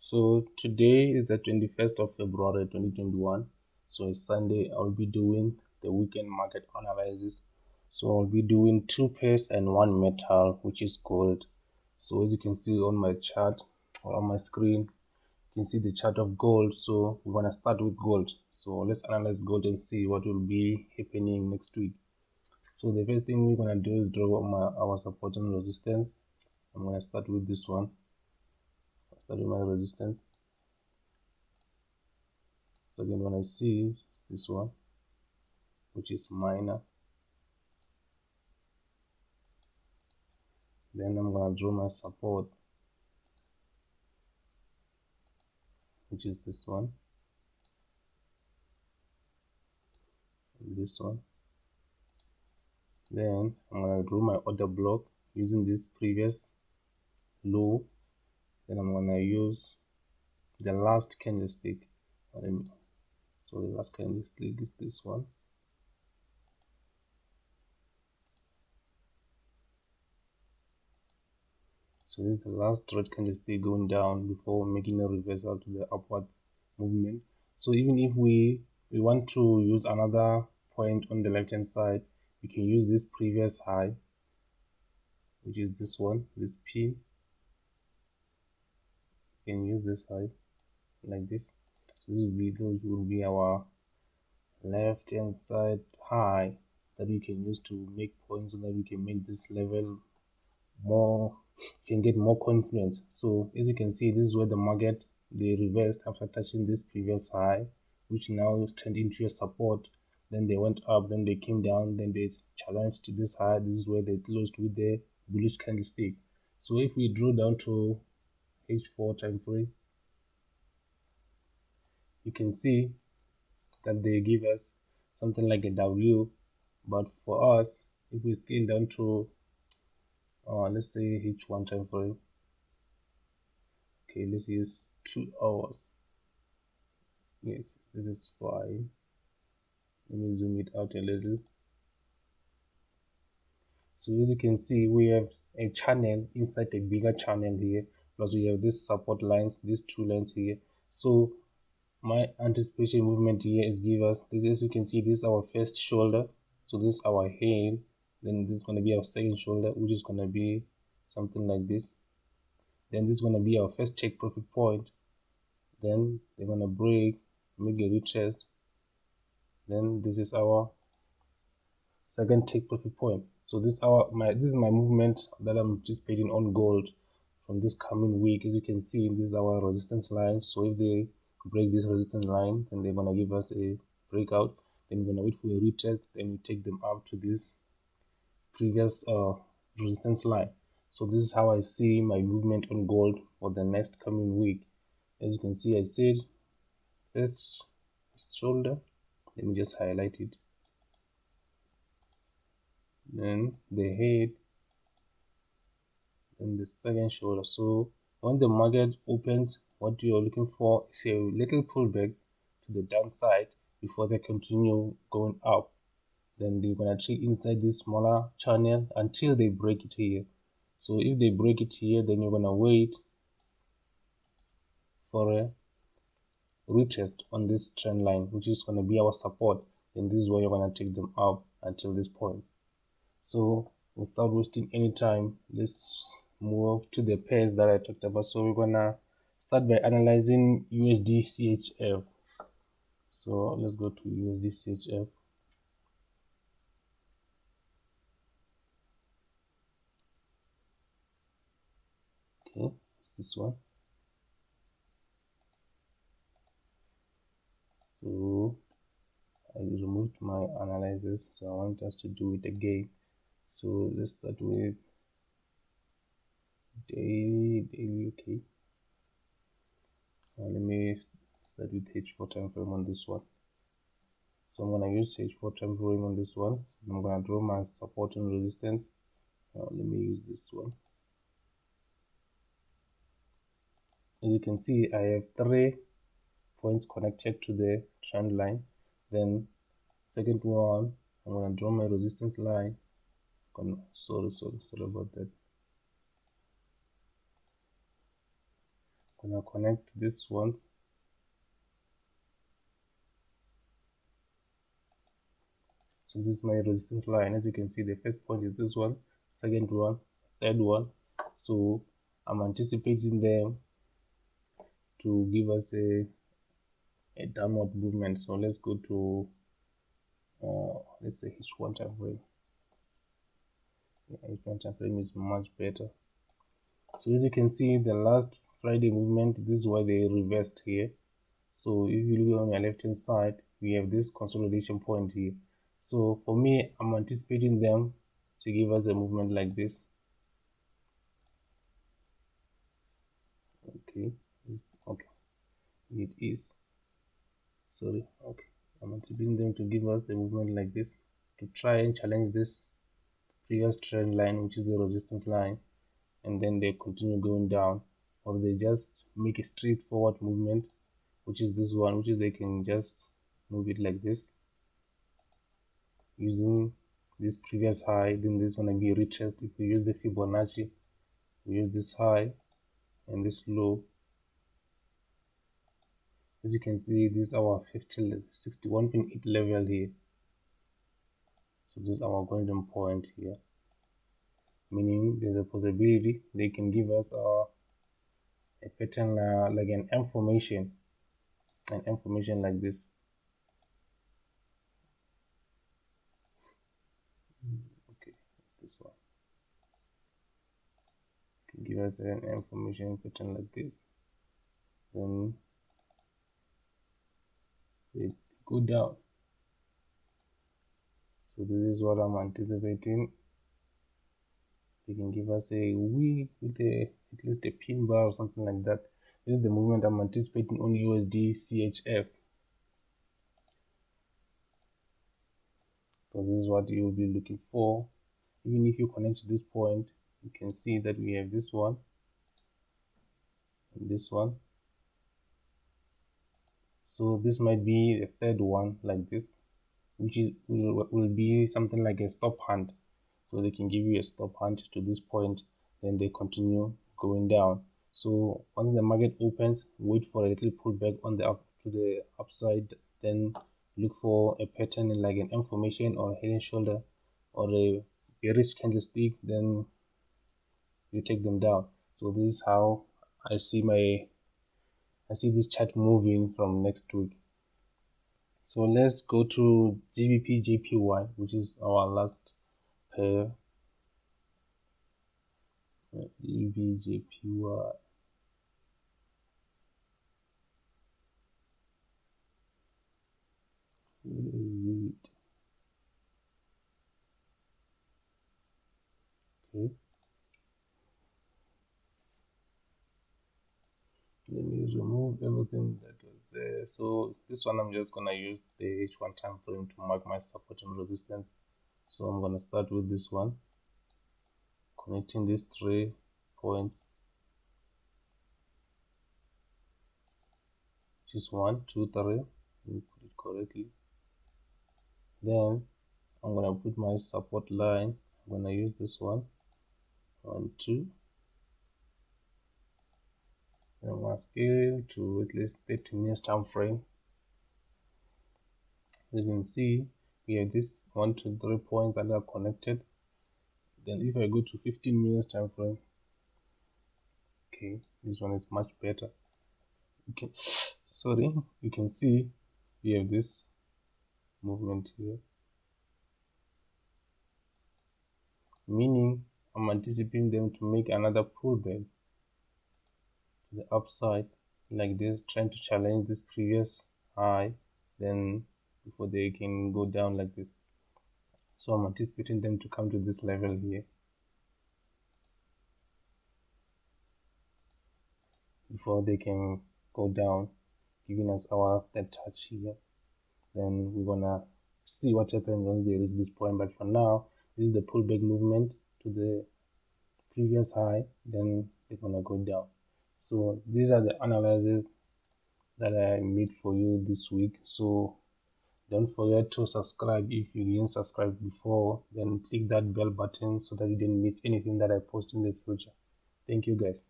So today is the 21st of February 2021. So it's Sunday. I'll be doing the weekend market analysis. So I'll be doing two pairs and one metal, which is gold. So as you can see on my chart or on my screen, you can see the chart of gold. So we're gonna start with gold. So let's analyze gold and see what will be happening next week. So the first thing we're gonna do is draw our support and resistance. I'm gonna start with this one. Start with my resistance. Second one I see is this one, which is minor. Then I'm gonna draw my support, which is this one, and this one. Then I'm gonna draw my order block using this previous low. Then I'm gonna use the last candlestick. So the last candlestick is this one. So this is the last red candlestick going down before making a reversal to the upward movement. So even if we want to use another point on the left hand side, we can use this previous high, which is this one, this P. We can use this high like this. So those will be our left hand side high that we can use to make points so that we can make this level more, can get more confidence. So as you can see, this is where the market, they reversed after touching this previous high, which now turned into a support. Then they went up, then they came down, then they challenged this high. This is where they closed with the bullish candlestick. So if we draw down to H4 time frame, you can see that they give us something like a W, but for us, if we scale down to let's say H1 time frame, okay, let's use 2 hours. Yes, this is fine. Let me zoom it out a little. So as you can see, we have a channel inside a bigger channel here, plus we have these support lines, these two lines here. So my anticipation movement here is give us this. As you can see, this is our first shoulder, so this is our head. Then this is going to be our second shoulder, which is going to be something like this. Then this is going to be our first take profit point. Then they're going to break, make a retest. Then this is our second take profit point. So this is my movement that I'm anticipating on gold from this coming week. As you can see, this is our resistance line. So if they break this resistance line, then they're gonna give us a breakout. Then we're gonna wait for a retest. Then we take them up to this previous resistance line. So this is how I see my movement on gold for the next coming week. As you can see, I said first shoulder. Let me just highlight it. Then the head, and the second shoulder. So when the market opens, what you are looking for is a little pullback to the downside before they continue going up. Then they're gonna trade inside this smaller channel until they break it here. So if they break it here, then you're gonna wait for a retest on this trend line, which is gonna be our support. Then this is where you're gonna take them up until this point. So without wasting any time, let's move to the pairs that I talked about. So we're gonna start by analyzing Usdchf. So let's go to Usdchf. Okay, it's this one. So I removed my analysis, so I want us to do it again. So let's start with daily, okay. Let me start with H4 time frame on this one. So I'm gonna use H4 time frame on this one. I'm gonna draw my support and resistance. Let me use this one. As you can see, I have 3 points connected to the trend line. Then second one, I'm gonna draw my resistance line. Sorry about that. I'm gonna connect this one. So this is my resistance line. As you can see, the first point is this one, second one, third one. So I'm anticipating them to give us a downward movement. So let's go to let's say H1 time frame. Yeah, H1 time frame is much better. So as you can see, the last Friday movement, this is why they reversed here. So if you look on your left hand side, we have this consolidation point here. So for me, I'm anticipating them to give us a movement like this. Okay, okay, it is. Sorry, okay. I'm anticipating them to give us the movement like this to try and challenge this previous trend line, which is the resistance line, and then they continue going down, or they just make a straightforward movement, which is this one, which is they can just move it like this using this previous high. Then this one will be retraced. If we use the Fibonacci, we use this high and this low. As you can see, this is our 61.8 level here. So this is our golden point here, meaning there's a possibility they can give us a pattern like an M formation like this. Okay, it's this one. Can give us an M formation pattern like this. Then they go down. So this is what I'm anticipating. They can give us a week with at least a pin bar or something like that. This is the movement I'm anticipating on Usdchf. So this is what you will be looking for. Even if you connect to this point, you can see that we have this one and this one. So this might be the third one like this, which is will be something like a stop hunt. So they can give you a stop hunt to this point, then they continue going down. So once the market opens, wait for a little pullback on the to the upside, then look for a pattern like an M formation or a head and shoulder or a bearish candlestick, then you take them down. So this is how I see this chart moving from next week. So let's go to Gbpjpy, which is our last pair. Gbpjpy. Wait. Okay. Let me remove everything that was there. So this one I'm just gonna use the H1 time frame to mark my support and resistance. So I'm gonna start with this one, connecting these 3 points, which is 1, 2, 3. Let me put it correctly. Then I'm gonna put my support line. I'm gonna use this one, 1, 2. Then I'm gonna scale to at least 30 minutes time frame. You can see we have this 1, 2, 3 points that are connected. Then if I go to 15 minutes time frame, okay, this one is much better. Okay, sorry, you can see we have this movement here, meaning I'm anticipating them to make another pullback to the upside like this, trying to challenge this previous high, then before they can go down like this. So I'm anticipating them to come to this level here before they can go down, giving us our third touch here. Then we're gonna see what happens once they reach this point. But for now, this is the pullback movement to the previous high, then they're gonna go down. So these are the analyses that I made for you this week. So don't forget to subscribe if you didn't subscribe before, then click that bell button so that you didn't miss anything that I post in the future. Thank you guys.